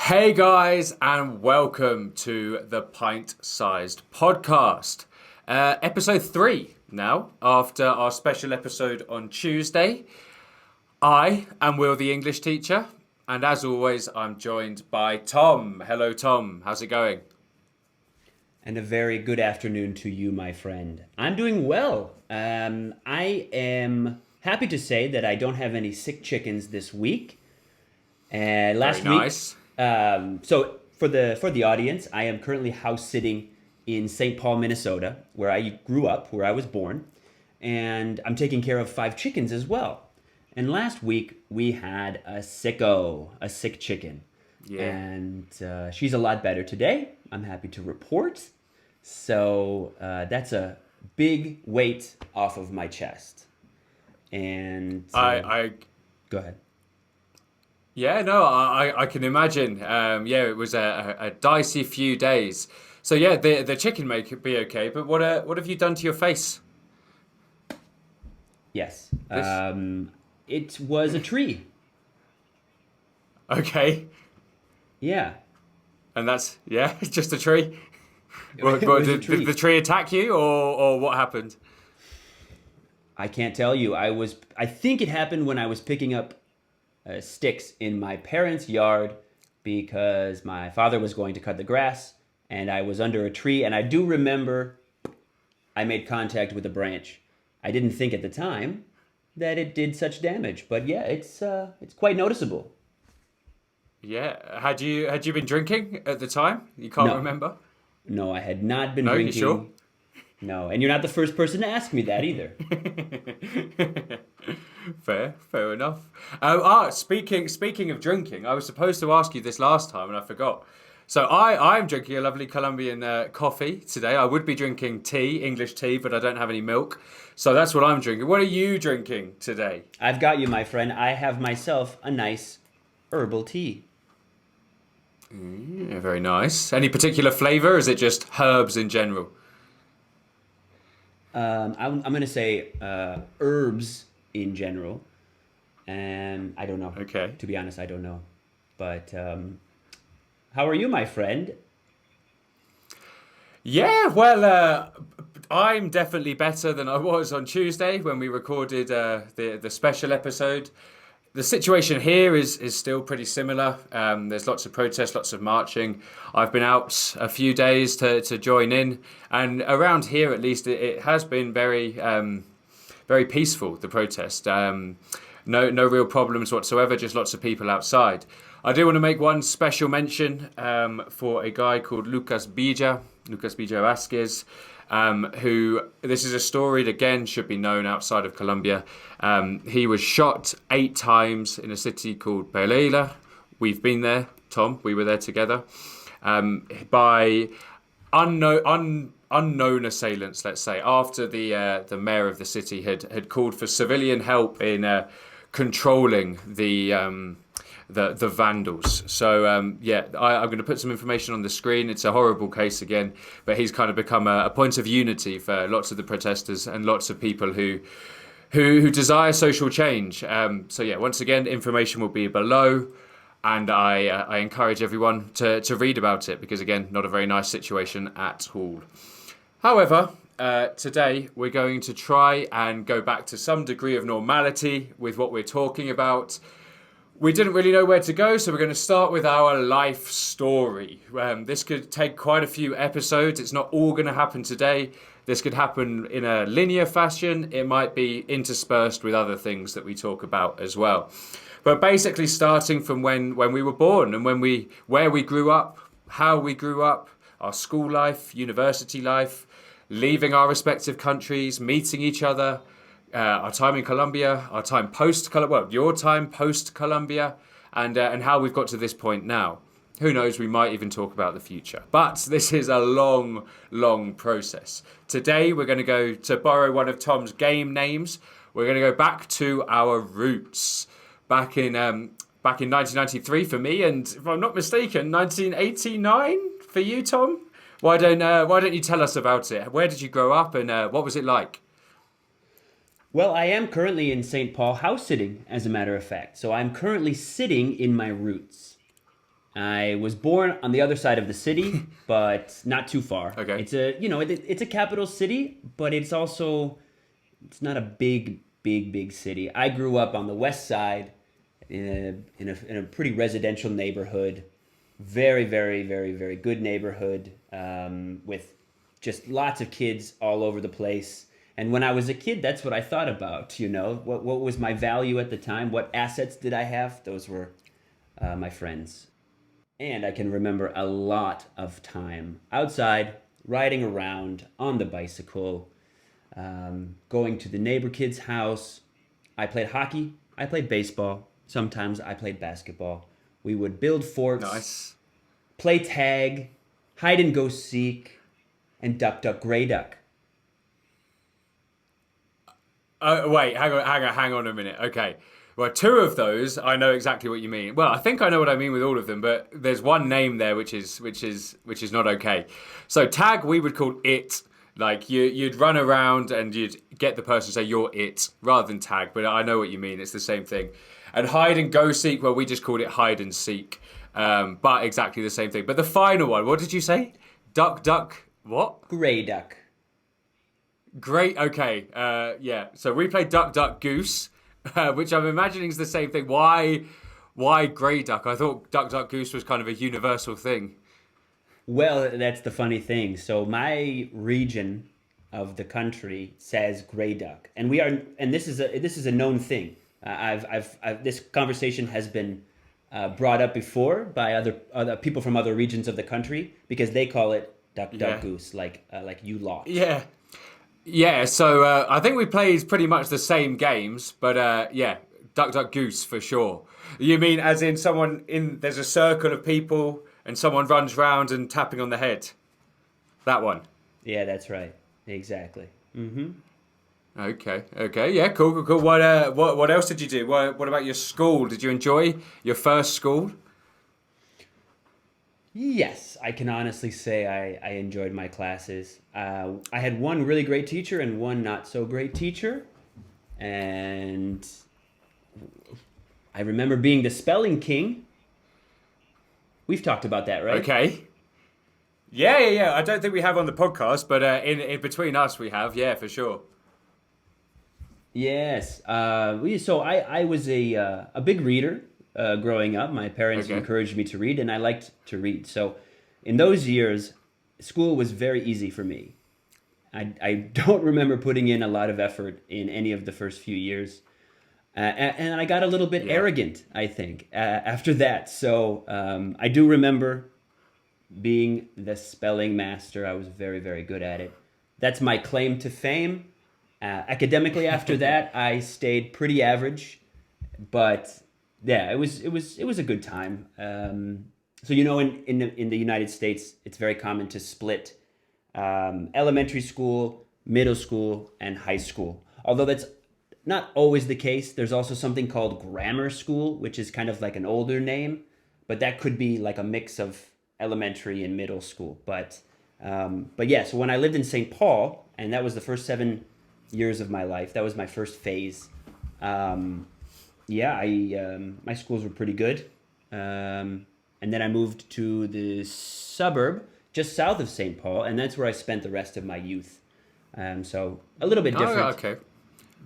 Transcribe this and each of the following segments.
Hey guys, and welcome to the Pint-Sized Podcast. Episode 3 now, after our special episode on Tuesday. I am Will, the English teacher, and as always, I'm joined by Tom. Hello, Tom. How's it going? And a very good afternoon to you, my friend. I'm doing well. I am happy to say that I don't have any sick chickens this week. Very Last week, nice. so for the audience, I am currently house sitting in St. Paul, Minnesota, where I grew up, where I was born, and I'm taking care of 5 chickens as well. And last week we had a sick chicken, Yeah. and she's a lot better today. I'm happy to report. So that's a big weight off of my chest. And I go ahead. Yeah, no, I can imagine. Yeah, it was a dicey few days. So yeah, the chicken may be okay, but what have you done to your face? Yes. This It was a tree. okay, Yeah. and that's yeah, it's just a tree. It What, was a did the tree. tree attack you, or what happened? I can't tell you. I think it happened when I was picking up sticks in my parents' yard because my father was going to cut the grass and I was under a tree. And I do remember I made contact with a branch. I didn't think at the time that it did such damage, but yeah, it's quite noticeable. Yeah, had you been drinking at the time? You can't No, remember? no, I had not been No, you sure? drinking. No, and you're not the first person to ask me that either. Fair enough. Speaking of drinking, I was supposed to ask you this last time and I forgot. So I'm drinking a lovely Colombian coffee today. I would be drinking tea, English tea, but I don't have any milk. So that's what I'm drinking. What are you drinking today? I've got you, my friend. I have myself a nice herbal tea. Yeah, very nice. Any particular flavor? Or is it just herbs in general? I'm going to say herbs in general. And I don't know. Okay. To be honest, I don't know. But how are you, my friend? Yeah, well, I'm definitely better than I was on Tuesday when we recorded the special episode. The situation here is still pretty similar. There's lots of protests, lots of marching. I've been out a few days to join in, and around here at least, it has been very peaceful. The protest, no real problems whatsoever. Just lots of people outside. I do want to make one special mention for a guy called Lucas Bija Vasquez, who this is a story that again should be known outside of Colombia. He was shot 8 times in a city called Pereira. We've been there, Tom. We were there together by unknown assailants. Let's say after the mayor of the city had called for civilian help in controlling the vandals. So yeah, I'm going to put some information on the screen. It's a horrible case again, but he's kind of become a point of unity for lots of the protesters and lots of people who desire social change. So yeah, once again, information will be below, and I encourage everyone to read about it because again, not a very nice situation at all. However, today we're going to try and go back to some degree of normality with what we're talking about. We didn't really know where to go, so we're going to start with our life story. This could take quite a few episodes. It's not all going to happen today. This could happen in a linear fashion. It might be interspersed with other things that we talk about as well. But basically starting from when we were born and where we grew up, how we grew up, our school life, university life, leaving our respective countries, meeting each other, our time in Colombia, our time your time post Colombia, and how we've got to this point now. Who knows? We might even talk about the future. But this is a long process. Today we're going to go to borrow one of Tom's game names. We're going to go back to our roots, back in 1993 for me, and if I'm not mistaken, 1989 for you, Tom. Why don't you tell us about it? Where did you grow up, and what was it like? Well, I am currently in St. Paul house sitting, as a matter of fact. So I'm currently sitting in my roots. I was born on the other side of the city, but not too far. Okay. It's a, it's a capital city, but it's not a big city. I grew up on the west side in a pretty residential neighborhood, very good neighborhood, with just lots of kids all over the place. And when I was a kid, that's what I thought about. What was my value at the time? What assets did I have? Those were my friends. And I can remember a lot of time outside, riding around on the bicycle, going to the neighbor kid's house. I played hockey. I played baseball. Sometimes I played basketball. We would build forts, Nice. play tag, hide and go seek, and duck, duck, gray duck. Wait, hang on a minute. Okay. Well, two of those, I know exactly what you mean. Well, I think I know what I mean with all of them, but there's one name there which is not okay. So tag we would call it. Like you'd run around and you'd get the person to say you're it rather than tag, but I know what you mean. It's the same thing. And hide and go seek, well, we just called it hide and seek, but exactly the same thing. But the final one, what did you say? Duck, duck, what? Gray duck. Great. Okay. Yeah. So we played duck, duck, goose, which I'm imagining is the same thing. Why grey duck? I thought duck, duck, goose was kind of a universal thing. Well, that's the funny thing. So my region of the country says gray duck, and this is a known thing. This conversation has been brought up before by other people from other regions of the country because they call it duck, duck, goose, like you lost. Yeah. Yeah, so I think we played pretty much the same games, but yeah, duck, duck, goose for sure. You mean as in there's a circle of people and someone runs round and tapping on the head? That one? Yeah, that's right. Exactly. Mm-hmm. Okay, yeah, cool. What else did you do? What about your school? Did you enjoy your first school? Yes, I can honestly say I enjoyed my classes. I had one really great teacher and one not so great teacher. And I remember being the spelling king. We've talked about that, right? Okay. Yeah. I don't think we have on the podcast, but in between us we have, yeah, for sure. Yes. So I was a big reader growing up. My parents encouraged me to read, and I liked to read. So in those years, school was very easy for me. I don't remember putting in a lot of effort in any of the first few years. And I got a little bit arrogant, I think, after that. So I do remember being the spelling master. I was very, very good at it. That's my claim to fame. Academically, after that, I stayed pretty average, but yeah, it was a good time. So in the United States, it's very common to split elementary school, middle school, and high school. Although that's not always the case. There's also something called grammar school, which is kind of like an older name, but that could be like a mix of elementary and middle school. But yeah, so when I lived in St. Paul, and that was the first 7 years of my life, that was my first phase. My schools were pretty good. And then I moved to the suburb just south of St. Paul, and that's where I spent the rest of my youth. So a little bit different. Oh, okay.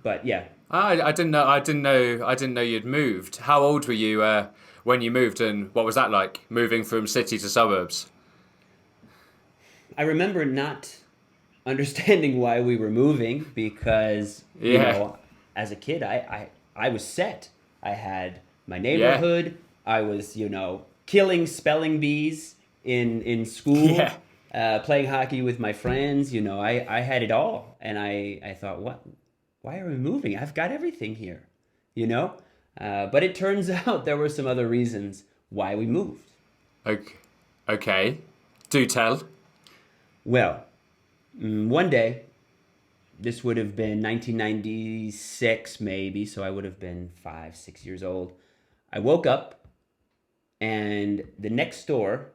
But yeah. I didn't know you'd moved. How old were you when you moved, and what was that like, moving from city to suburbs? I remember not understanding why we were moving because, as a kid, I was set. I had my neighborhood. Yeah. I was, killing spelling bees in school, playing hockey with my friends. I had it all. And I thought, why are we moving? I've got everything here, But it turns out there were some other reasons why we moved. Okay. Do tell. Well, one day, this would have been 1996 maybe, so I would have been 5-6 years old. I woke up, and the next door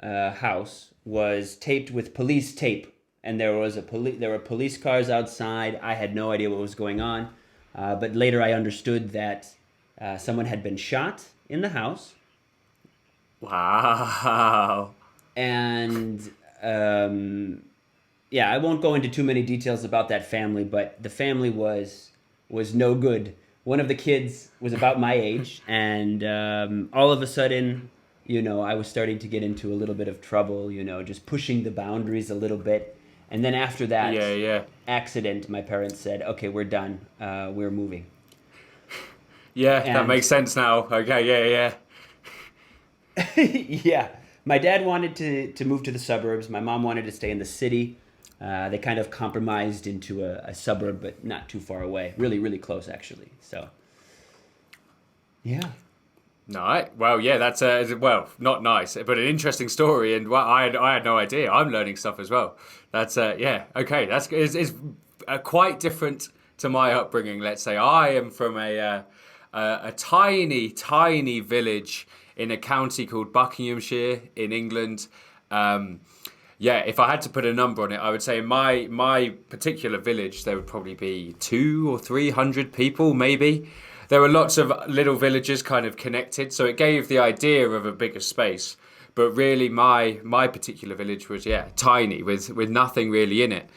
house was taped with police tape, and there were police cars outside. I had no idea what was going on, but later I understood that someone had been shot in the house, Wow. And yeah, I won't go into too many details about that family, but the family was no good. One of the kids was about my age, and all of a sudden, I was starting to get into a little bit of trouble. Just pushing the boundaries a little bit. And then after that Yeah, yeah. accident, my parents said, "Okay, we're done. We're moving." Yeah, that And makes sense now. Okay, yeah, yeah. yeah, my dad wanted to move to the suburbs. My mom wanted to stay in the city. They kind of compromised into a suburb, but not too far away. Really, really close, actually. So, yeah. No, well, yeah, that's well, not nice, but an interesting story, and well, I had no idea. I'm learning stuff as well. That's yeah, okay, that's is quite different to my upbringing. Let's say I am from a tiny, tiny village in a county called Buckinghamshire in England. Yeah, if I had to put a number on it, I would say in my particular village there would probably be 200 or 300 people, maybe. There were lots of little villages kind of connected, so it gave the idea of a bigger space. But really, my particular village was tiny with nothing really in it.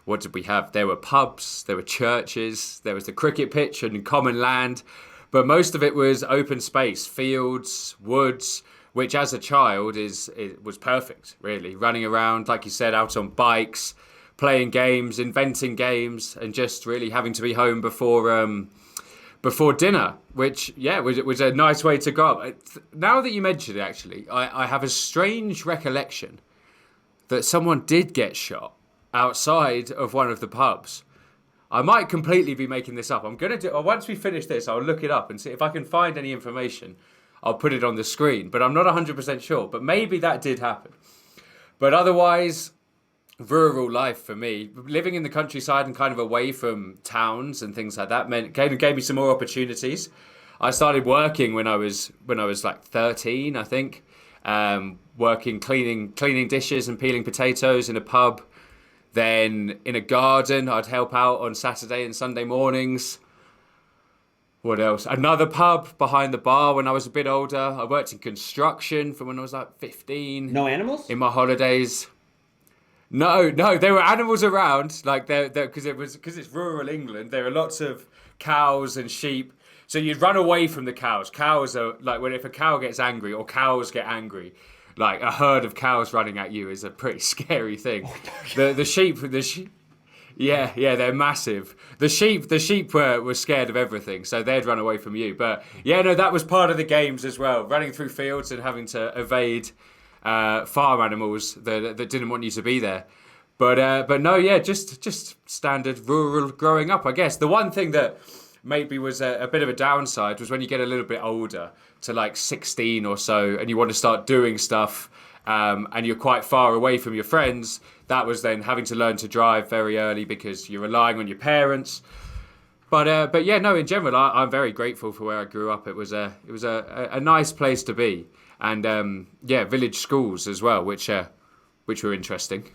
What did we have? There were pubs, there were churches, there was the cricket pitch and common land, but most of it was open space, fields, woods, which as a child it was perfect, really. Running around, like you said, out on bikes, playing games, inventing games, and just really having to be home before dinner, which was a nice way to go up. Now that you mention it, actually, I have a strange recollection that someone did get shot outside of one of the pubs. I might completely be making this up. I'm gonna do once we finish this, I'll look it up and see if I can find any information. I'll put it on the screen, but I'm not 100% sure. But maybe that did happen. But otherwise, rural life for me, living in the countryside and kind of away from towns and things like that, gave me some more opportunities. I started working when I was like 13, I think, working cleaning dishes and peeling potatoes in a pub. Then in a garden, I'd help out on Saturday and Sunday mornings. What else? Another pub behind the bar when I was a bit older. I worked in construction from when I was like 15. No animals? In my holidays. No, there were animals around, like because it's rural England. There are lots of cows and sheep, so you'd run away from the cows. Cows are like if a cow gets angry or cows get angry, like a herd of cows running at you is a pretty scary thing. The sheep, yeah, they're massive. The sheep were scared of everything, so they'd run away from you. But yeah, no, that was part of the games as well, running through fields and having to evade farm animals that didn't want you to be there. But no, yeah, just standard rural growing up, I guess. The one thing that maybe was a bit of a downside was when you get a little bit older, to like 16 or so, and you want to start doing stuff, and you're quite far away from your friends. That was then having to learn to drive very early because you're relying on your parents. But yeah, no, in general, I'm very grateful for where I grew up. It was a nice place to be. And yeah, village schools as well, which were interesting.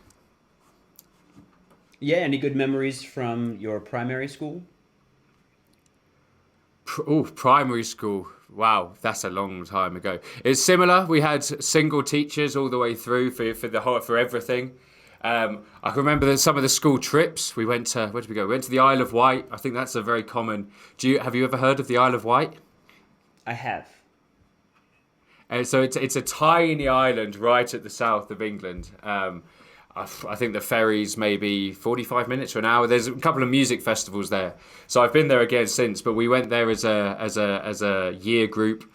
Yeah, any good memories from your primary school? Primary school. Wow, that's a long time ago. It's similar. We had single teachers all the way through for everything. I can remember that some of the school trips we went to. Where did we go? We went to the Isle of Wight. I think that's a very common. Have you ever heard of the Isle of Wight? I have. And so it's a tiny island right at the south of England. I think the ferry's maybe 45 minutes or an hour. There's a couple of music festivals there, so I've been there again since. But we went there as a year group.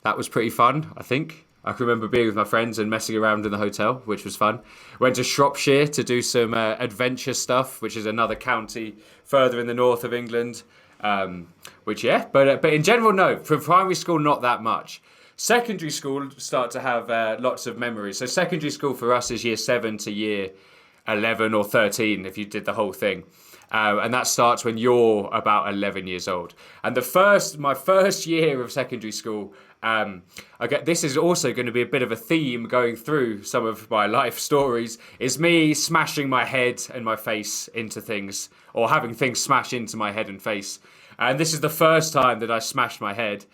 That was pretty fun, I think. I can remember being with my friends and messing around in the hotel, which was fun. Went to Shropshire to do some adventure stuff, which is another county further in the north of England. But in general, no. From primary school, not that much. Secondary school start to have lots of memories. So secondary school for us is year 7 to year 11 or 13 if you did the whole thing. And that starts when you're about 11 years old. And my first year of secondary school, this is also going to be a bit of a theme going through some of my life stories, is me smashing my head and my face into things, or having things smash into my head and face. And this is the first time that I smashed my head.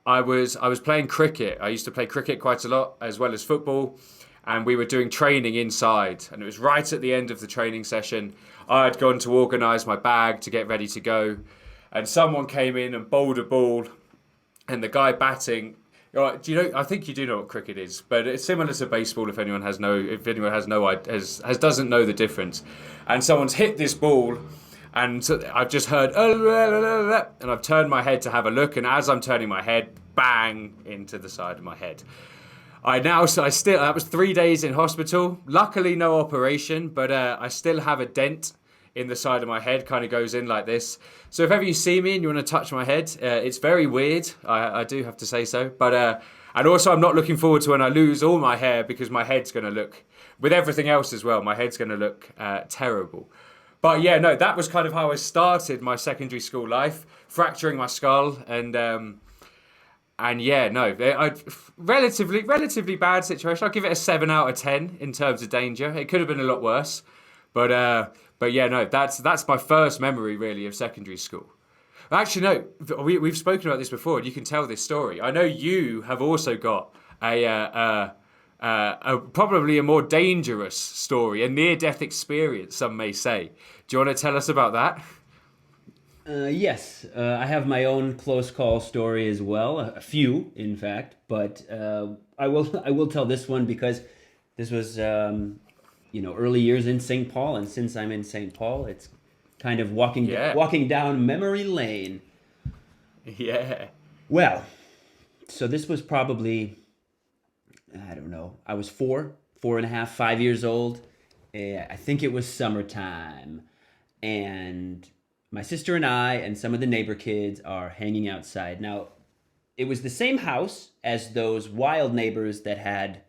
I was playing cricket. I used to play cricket quite a lot as well as football, and we were doing training inside. And it was right at the end of the training session. I had gone to organise my bag to get ready to go, and someone came in and bowled a ball, and the guy batting. Do you know? I think you do know what cricket is, but it's similar to baseball. If anyone has doesn't know the difference, and someone's hit this ball, and so I've just heard, and I've turned my head to have a look, and as I'm turning my head, bang into the side of my head. That was 3 days in hospital. Luckily, no operation, but I still have a dent in the side of my head, kind of goes in like this. So if ever you see me and you want to touch my head, it's very weird. I do have to say so. But and also I'm not looking forward to when I lose all my hair, because my head's going to look, with everything else as well, my head's going to look terrible. But yeah, no, that was kind of how I started my secondary school life, fracturing my skull and yeah, no, relatively bad situation. I'll give it a 7 out of 10 in terms of danger. It could have been a lot worse, but yeah, no, that's my first memory really of secondary school. Actually, no, we've spoken about this before, and you can tell this story. I know you have also got a probably a more dangerous story, a near-death experience, some may say. Do you want to tell us about that? Yes, I have my own close call story as well, a few, in fact. But I will tell this one because this was early years in St. Paul, and since I'm in St. Paul, it's kind of walking down memory lane. Yeah. Well, so this was probably, I don't know, I was 4.5, 5 years old. I think it was summertime, and my sister and I and some of the neighbor kids are hanging outside. Now, it was the same house as those wild neighbors that had,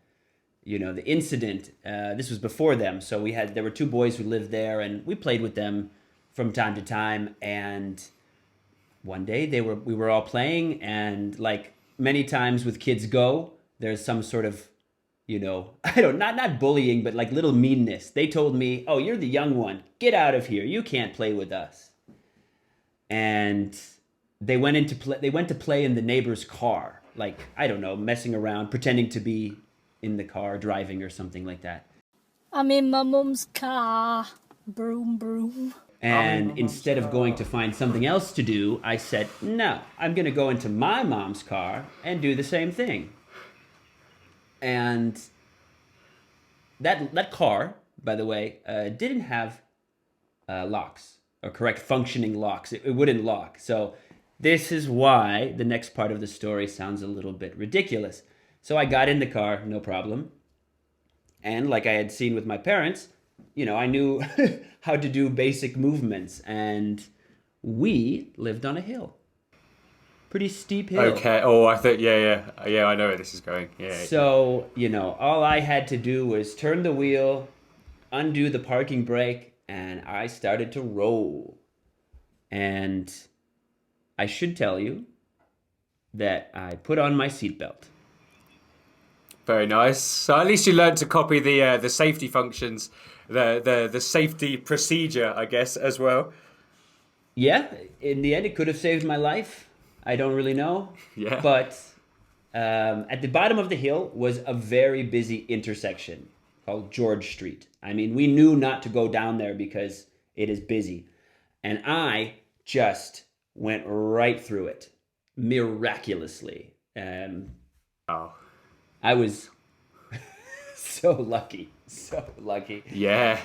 the incident. This was before them. So there were two boys who lived there, and we played with them from time to time. And one day we were all playing, and like many times with kids go, there's some sort of, not bullying, but like little meanness. They told me, "Oh, you're the young one. Get out of here. You can't play with us." And they went to play in the neighbor's car, like, I don't know, messing around, pretending to be in the car driving or something like that. I'm in my mum's car. Broom, broom. And instead of going to find something else to do, I said, no, I'm going to go into my mom's car and do the same thing. And that car, by the way, didn't have locks, or correct functioning locks. It wouldn't lock. So this is why the next part of the story sounds a little bit ridiculous. So I got in the car, no problem. And like I had seen with my parents, I knew how to do basic movements. And we lived on a hill. Pretty steep hill. Okay. Oh, I think, yeah. I know where this is going. Yeah. So, all I had to do was turn the wheel, undo the parking brake, and I started to roll. And I should tell you that I put on my seatbelt. Very nice. So at least you learned to copy the safety functions, the safety procedure, I guess, as well. Yeah, in the end, it could have saved my life. I don't really know. Yeah. But at the bottom of the hill was a very busy intersection called George Street. I mean, we knew not to go down there because it is busy. And I just went right through it, miraculously. Oh. I was so lucky. Yeah.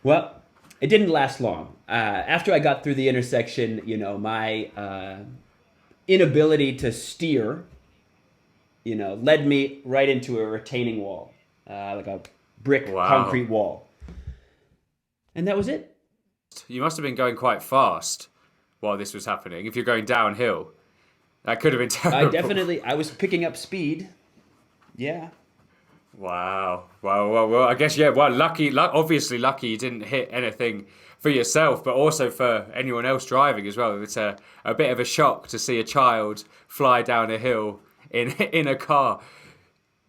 Well, it didn't last long. After I got through the intersection, my inability to steer, led me right into a retaining wall, like a brick concrete wall. And that was it. You must have been going quite fast while this was happening. If you're going downhill, that could have been terrible. I was picking up speed. Yeah. Wow. Well, I guess, yeah, well, obviously lucky you didn't hit anything for yourself, but also for anyone else driving as well. It's a bit of a shock to see a child fly down a hill in a car.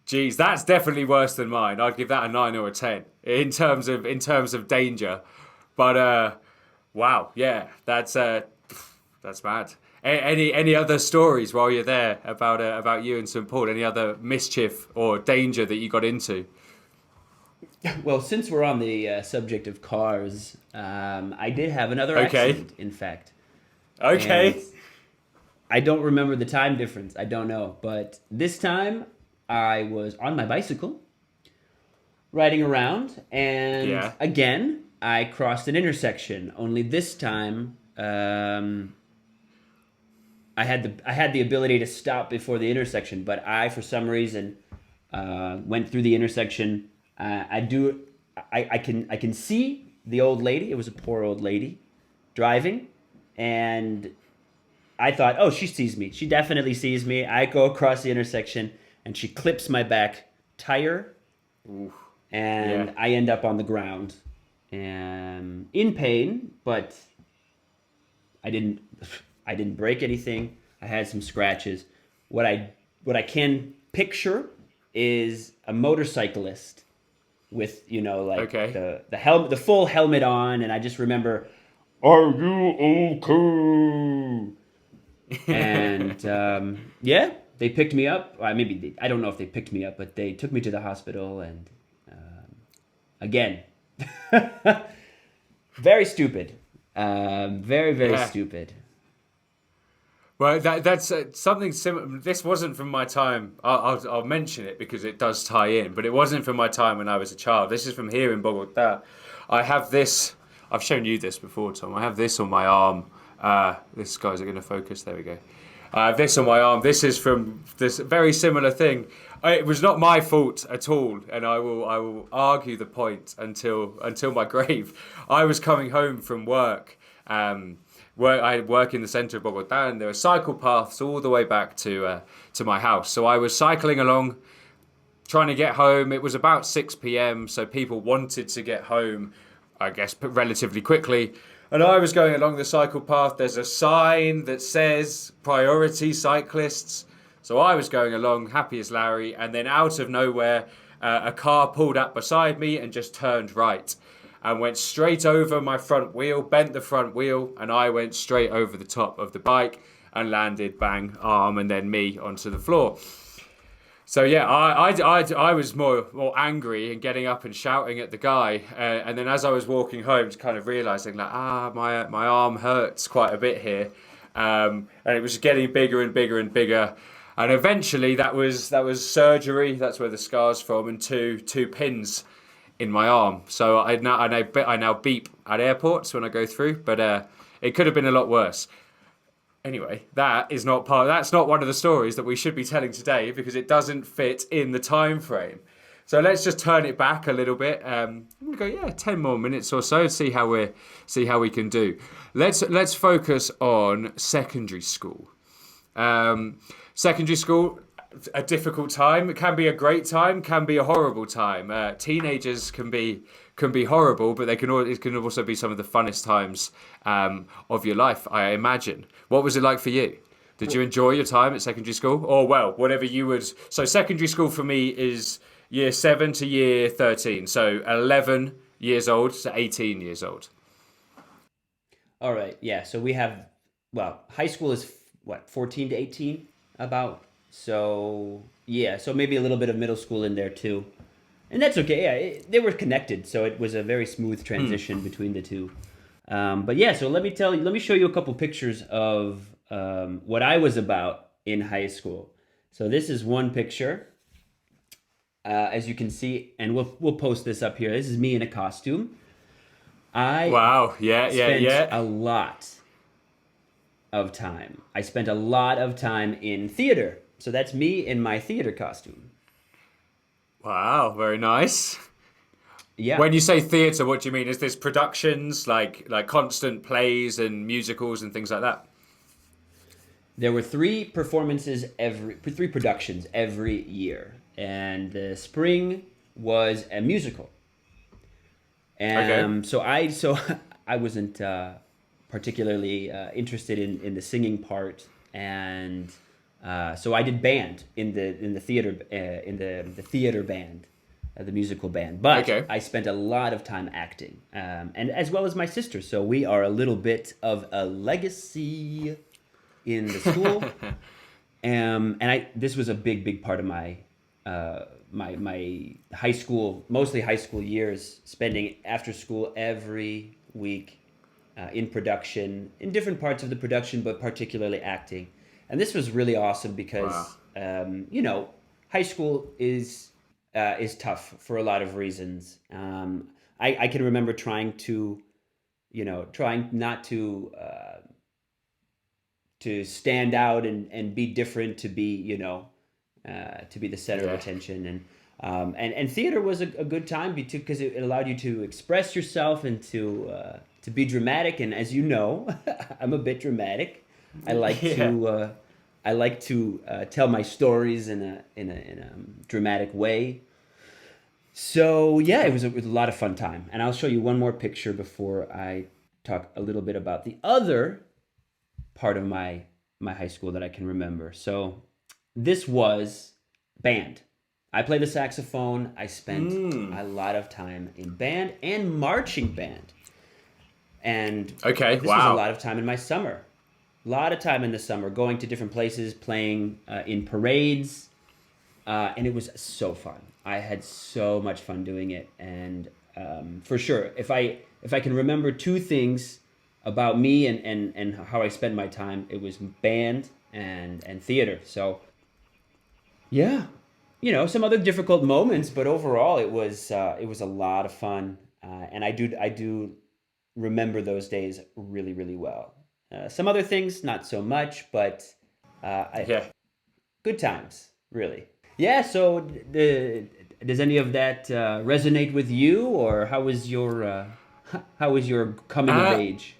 Jeez, that's definitely worse than mine. I'd give that a 9 or a 10 in terms of danger. But wow, yeah, that's mad. Any other stories while you're there about you and St Paul? Any other mischief or danger that you got into? Well, since we're on the subject of cars, I did have another Okay. accident, in fact. Okay. And I don't remember the time difference. I don't know. But this time, I was on my bicycle, riding around, and Yeah. again, I crossed an intersection. Only this time, I had the ability to stop before the intersection, but I, for some reason, went through the intersection. I can see the old lady. It was a poor old lady driving, and I thought, oh, she sees me. She definitely sees me. I go across the intersection, and she clips my back tire, Oof. and Yeah. I end up on the ground, and in pain, but I didn't I didn't break anything. I had some scratches. What I can picture is a motorcyclist with, you know, like Okay. the full helmet on, and I just remember, "Are you okay?" And yeah, they picked me up. I don't know if they picked me up, but they took me to the hospital, and again, very stupid. Very Yeah. stupid. Well, that's something similar. This wasn't from my time. I'll mention it because it does tie in, but it wasn't from my time when I was a child. This is from here in Bogota. I have this. I've shown you this before, Tom. I have this on my arm. This guy's going to focus. There we go. I have this on my arm. This is from this very similar thing. It was not my fault at all, and I will argue the point until my grave. I was coming home from work. I work in the centre of Bogota, and there are cycle paths all the way back to my house. So I was cycling along, trying to get home. It was about 6 p.m, so people wanted to get home, I guess, relatively quickly. And I was going along the cycle path. There's a sign that says priority cyclists. So I was going along, happy as Larry, and then out of nowhere, a car pulled up beside me and just turned right and went straight over my front wheel, bent the front wheel, and I went straight over the top of the bike and landed bang, arm, and then me onto the floor. So yeah, I was more angry and getting up and shouting at the guy, and then as I was walking home, just kind of realizing like, my arm hurts quite a bit here, and it was getting bigger and bigger and bigger, and eventually that was surgery. That's where the scars from, and two pins in my arm. So I now beep at airports when I go through, but it could have been a lot worse. Anyway, that's not one of the stories that we should be telling today because it doesn't fit in the time frame. So let's just turn it back a little bit. We'll go 10 more minutes or so. See how we can do. Let's focus on secondary school. Secondary school, a difficult time. It can be a great time, can be a horrible time. Teenagers can be horrible, but it can also be some of the funnest times of your life, I imagine. What was it like for you? Did you enjoy your time at secondary school? Or, well, whatever you would... So secondary school for me is year 7 to year 13. So 11 years old to 18 years old. All right, yeah. So we have, high school is 14 to 18 about. So yeah, so maybe a little bit of middle school in there too. And that's okay. Yeah, they were connected, so it was a very smooth transition between the two. But yeah, so let me show you a couple pictures of what I was about in high school. So this is one picture, as you can see, and we'll post this up here. This is me in a costume. Wow! Yeah. A lot of time. I spent a lot of time in theater. So that's me in my theater costume. Wow! Very nice. Yeah. When you say theatre, what do you mean? Is this productions like constant plays and musicals and things like that? There were three productions every year, and the spring was a musical. Okay. So I wasn't particularly interested in the singing part, and so I did band in the theater the theater band. The musical band, but Okay. I spent a lot of time acting, and as well as my sister. So we are a little bit of a legacy. in the school. This was a big part of my my high school, mostly high school years, spending after school every week in production, in different parts of the production, but particularly acting. And this was really awesome Wow. because high school is tough for a lot of reasons. I can remember trying not to stand out and be different, to be the center of Yeah. attention. And theater was a good time because it allowed you to express yourself and to be dramatic. And as you know, I'm a bit dramatic. I like Yeah. to tell my stories in a dramatic way. So yeah, it was a lot of fun time. And I'll show you one more picture before I talk a little bit about the other part of my high school that I can remember. So this was band. I play the saxophone. I spent a lot of time in band and marching band. And Okay. this was a Wow. lot of time in my summer. A lot of time in the summer, going to different places, playing in parades, and it was so fun. I had so much fun doing it, and for sure, if I can remember two things about me and how I spent my time, it was band and theater. So yeah, some other difficult moments, but overall, it was a lot of fun, and I do remember those days really really well. Some other things, not so much, but Yeah. good times, really. Yeah. So, does any of that resonate with you, or how was your coming of Uh, age?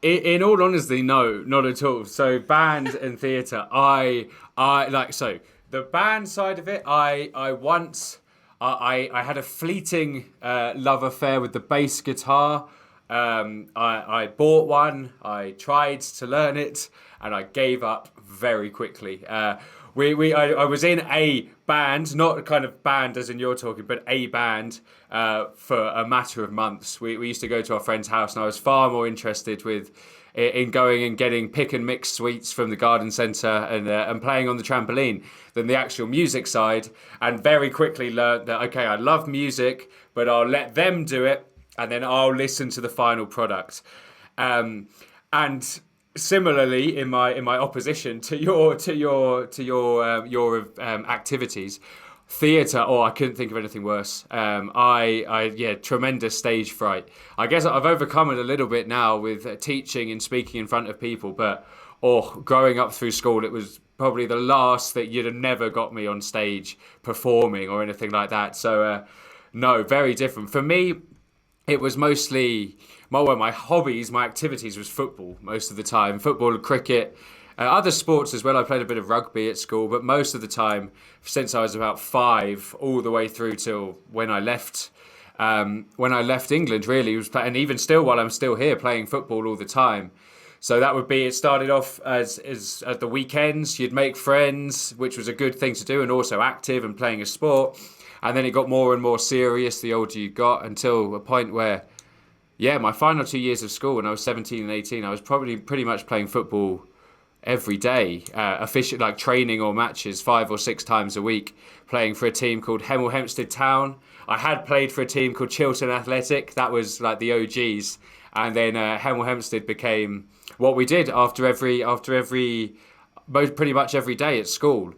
in all honesty, no, not at all. So band and theatre, I like so the band side of it. I once, I had a fleeting love affair with the bass guitar. I bought one. I tried to learn it, and I gave up very quickly. I was in a band, not a kind of band as in you're talking, but a band for a matter of months. We used to go to our friend's house, and I was far more interested in going and getting pick and mix sweets from the garden centre and playing on the trampoline than the actual music side. And very quickly learned that okay, I love music, but I'll let them do it, and then I'll listen to the final product. And similarly, in my opposition to your activities, theatre. Oh, I couldn't think of anything worse. Yeah, tremendous stage fright. I guess I've overcome it a little bit now with teaching and speaking in front of people, but growing up through school, it was probably the last that you'd have never got me on stage performing or anything like that. So, no, very different for me. It was mostly my hobbies, my activities was football most of the time. Football, cricket, other sports as well. I played a bit of rugby at school, but most of the time, since I was about 5, all the way through till when I left. When I left England, really, was and even still while I'm still here, playing football all the time. So that would be. It started off as at the weekends. You'd make friends, which was a good thing to do, and also active and playing a sport. And then it got more and more serious the older you got, until a point where, yeah, my final 2 years of school when I was 17 and 18, I was probably pretty much playing football every day, official like training or matches 5 or 6 times a week, playing for a team called Hemel Hempstead Town. I had played for a team called Chiltern Athletic. That was like the OGs, and then Hemel Hempstead became what we did pretty much every day at school.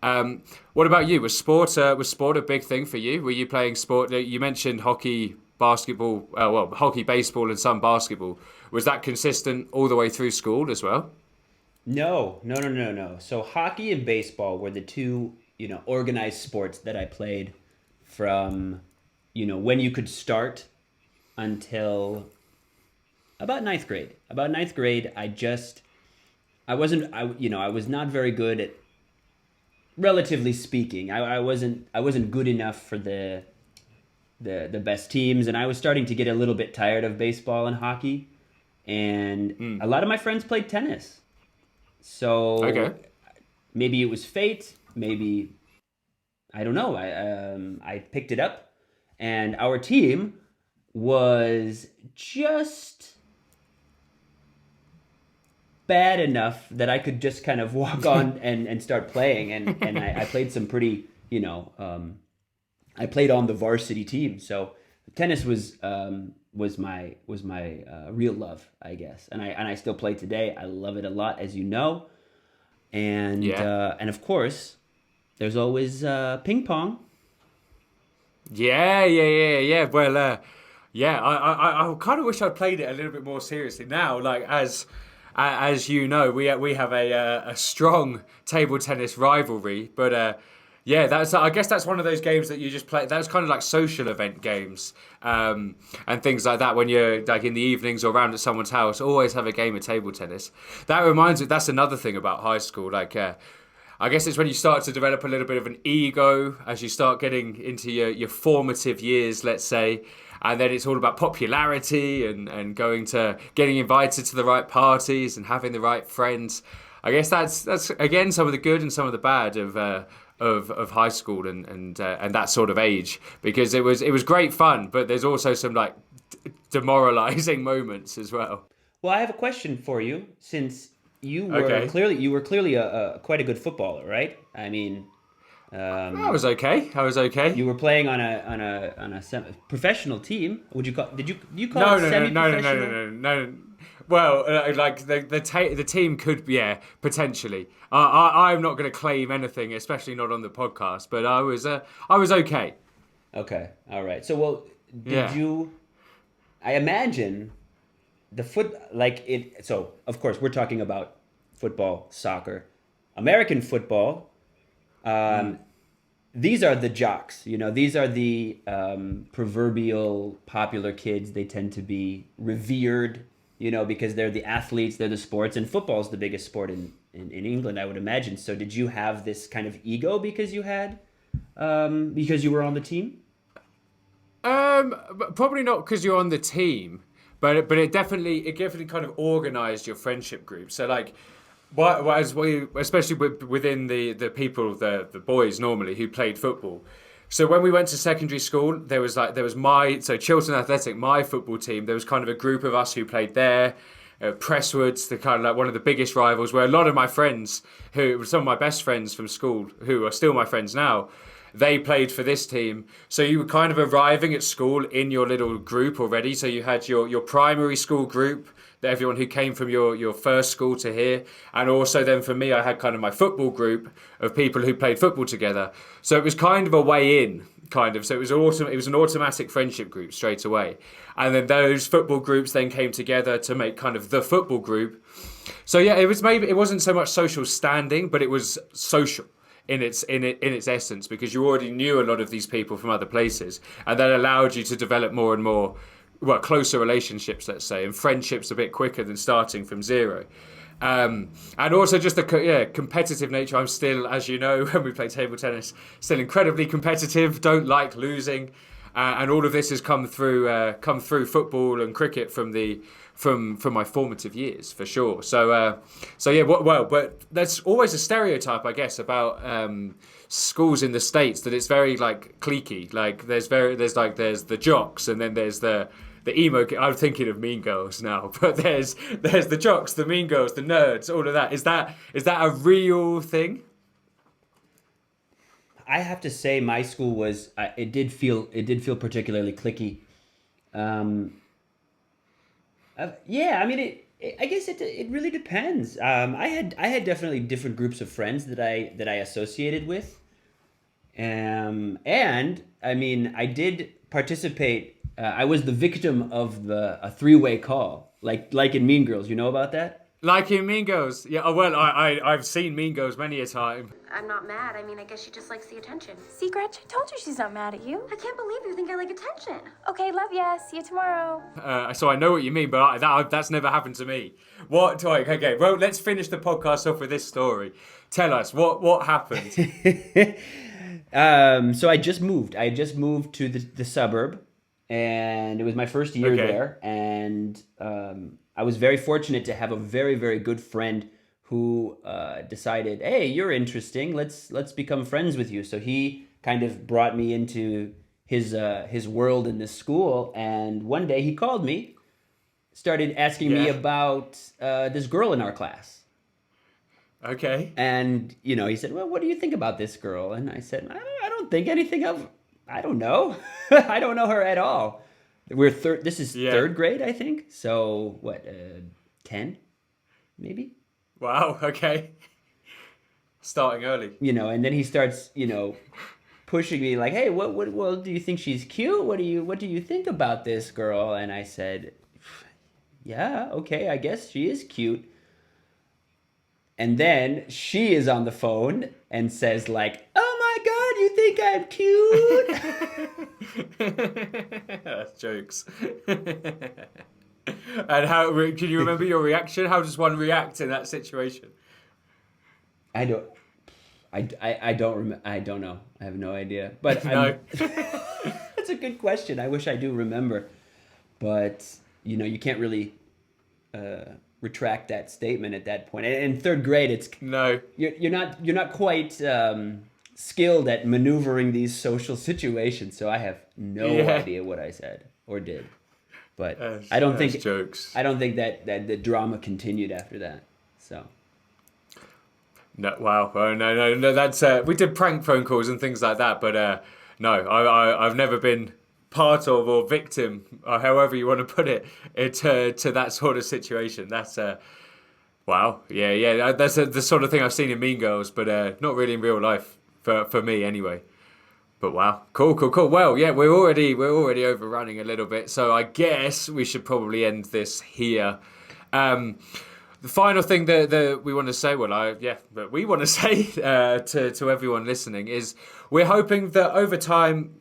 What about you? Was sport a big thing for you? Were you playing sport? You mentioned hockey, basketball, hockey, baseball, and some basketball. Was that consistent all the way through school as well? No, no, no, no, no. So hockey and baseball were the two, organized sports that I played from, when you could start until about ninth grade. About ninth grade, I was not very good at, relatively speaking. I wasn't good enough for the best teams, and I was starting to get a little bit tired of baseball and hockey. And a lot of my friends played tennis. Okay. So maybe it was fate. Maybe I don't know. I picked it up, and our team was just bad enough that I could just kind of walk on and start playing. And I played some pretty, I played on the varsity team. So tennis was my real love, I guess. And I still play today. I love it a lot, as you know. And and of course, there's always ping pong. Yeah. Well, I kind of wish I'd played it a little bit more seriously. Now, like as you know, we have a strong table tennis rivalry. But I guess that's one of those games that you just play. That's kind of like social event games and things like that. When you're like in the evenings or around at someone's house, always have a game of table tennis. That reminds me. That's another thing about high school. Like. I guess it's when you start to develop a little bit of an ego as you start getting into your formative years, let's say. And then it's all about popularity and getting invited to the right parties and having the right friends. I guess that's again some of the good and some of the bad of high school and that sort of age, because it was great fun, but there's also some like demoralizing moments as well. Well, I have a question for you, since you were Okay. clearly a quite a good footballer, right? I mean, I was okay. you were playing on a professional team. Would you call you call No, it no, no, semi-professional? no. Well, like the team could, yeah, potentially. I'm not going to claim anything, especially not on the podcast. But I was okay. Okay, all right. So, well, did Yeah. you? I imagine the like it. So, of course, we're talking about football, soccer, American football. These are the jocks. These are the proverbial popular kids. They tend to be revered. Because they're the athletes, they're the sports, and football is the biggest sport in England, I would imagine. So, did you have this kind of ego because you were on the team? Probably not because you're on the team, but it definitely kind of organised your friendship group. So like, especially within the people, the boys normally who played football. So when we went to secondary school, there was Chiltern Athletic, my football team. There was kind of a group of us who played there. Presswoods, the kind of like one of the biggest rivals, where a lot of my friends, who were some of my best friends from school, who are still my friends now, they played for this team. So you were kind of arriving at school in your little group already. So you had your primary school group, everyone who came from your first school to here. And also then for me, I had kind of my football group of people who played football together. So it was kind of a way in, kind of. So it was an automatic friendship group straight away. And then those football groups then came together to make kind of the football group. So yeah, it wasn't so much social standing, but it was social in its essence, because you already knew a lot of these people from other places, and that allowed you to develop more and more, well, closer relationships, let's say, and friendships a bit quicker than starting from zero. And also just the competitive nature. I'm still, as you know, when we play table tennis, still incredibly competitive. Don't like losing, and all of this has come through football and cricket from my formative years, for sure. So yeah, well, but there's always a stereotype, I guess, about schools in the States, that it's very like cliquey. Like there's the jocks, and then there's the emo. I'm thinking of Mean Girls now, but there's the jocks, the Mean Girls, the nerds, all of that. Is that a real thing? I have to say, my school was. It did feel particularly cliquey. Yeah, I mean, I guess it really depends. I had definitely different groups of friends that I associated with, and I mean, I did participate. I was the victim of a three-way call, like in Mean Girls. You know about that? Like in Mean Girls, yeah. Well, I've seen Mean Girls many a time. I'm not mad. I mean, I guess she just likes the attention. See, Gretch, I told you she's not mad at you. I can't believe you think I like attention. Okay, love ya. See you tomorrow. So I know what you mean, but that's never happened to me. What? Okay, well, let's finish the podcast off with this story. Tell us what happened. So I just moved. I had just moved to the suburb, and it was my first year there. And I was very fortunate to have a very, very good friend who decided, hey, you're interesting. Let's become friends with you. So he kind of brought me into his world in this school. And one day he called me started asking me Yeah. about this girl in our class. Okay. And, he said, well, what do you think about this girl? And I said, I don't think anything of, I don't know. I don't know her at all. This is Yeah. third grade, I think. So, what, 10, maybe? Wow. Okay. Starting early. And then he starts, pushing me like, hey, well, do you think she's cute? What do you think about this girl? And I said, yeah, okay, I guess she is cute. And then she is on the phone and says like, oh my God, you think I'm cute? That's jokes. And how can you remember your reaction? How does one react in that situation? I don't know. I have no idea. But No. That's a good question. I wish I do remember. But, you can't really retract that statement at that point. And in third grade, it's No. you're not quite skilled at maneuvering these social situations. So I have no idea what I said or did. But I don't think jokes. I don't think that the drama continued after that. So. No, wow. Oh, no. That's we did prank phone calls and things like that, but no, I've never been part of or victim, or however you want to put it, to that sort of situation. That's wow. Yeah. That's the sort of thing I've seen in Mean Girls, but not really in real life for me anyway. But wow, cool. Well, yeah, we're already overrunning a little bit, so I guess we should probably end this here. The final thing that we want to say, that we want to say to everyone listening is we're hoping that over time,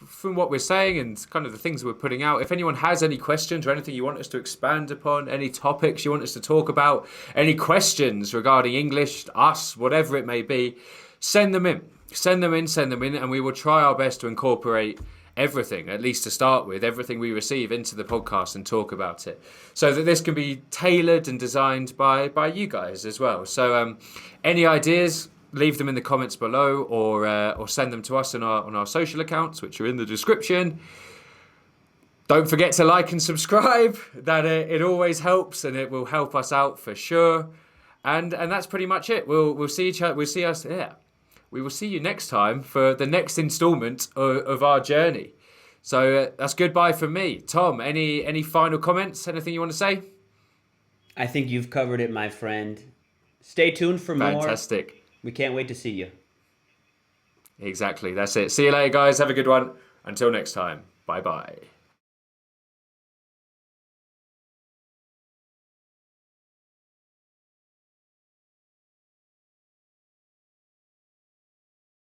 from what we're saying and kind of the things we're putting out, if anyone has any questions or anything you want us to expand upon, any topics you want us to talk about, any questions regarding English, us, whatever it may be, send them in. Send them in, and we will try our best to incorporate everything, at least to start with, everything we receive into the podcast and talk about it, so that this can be tailored and designed by you guys as well. So any ideas, leave them in the comments below, or send them to us on our social accounts, which are in the description. Don't forget to like and subscribe. That it always helps, and it will help us out for sure. And that's pretty much it. We'll see each other. We will see you next time for the next instalment of our journey. So that's goodbye from me. Tom, any final comments? Anything you want to say? I think you've covered it, my friend. Stay tuned for more. Fantastic. We can't wait to see you. Exactly. That's it. See you later, guys. Have a good one. Until next time. Bye-bye.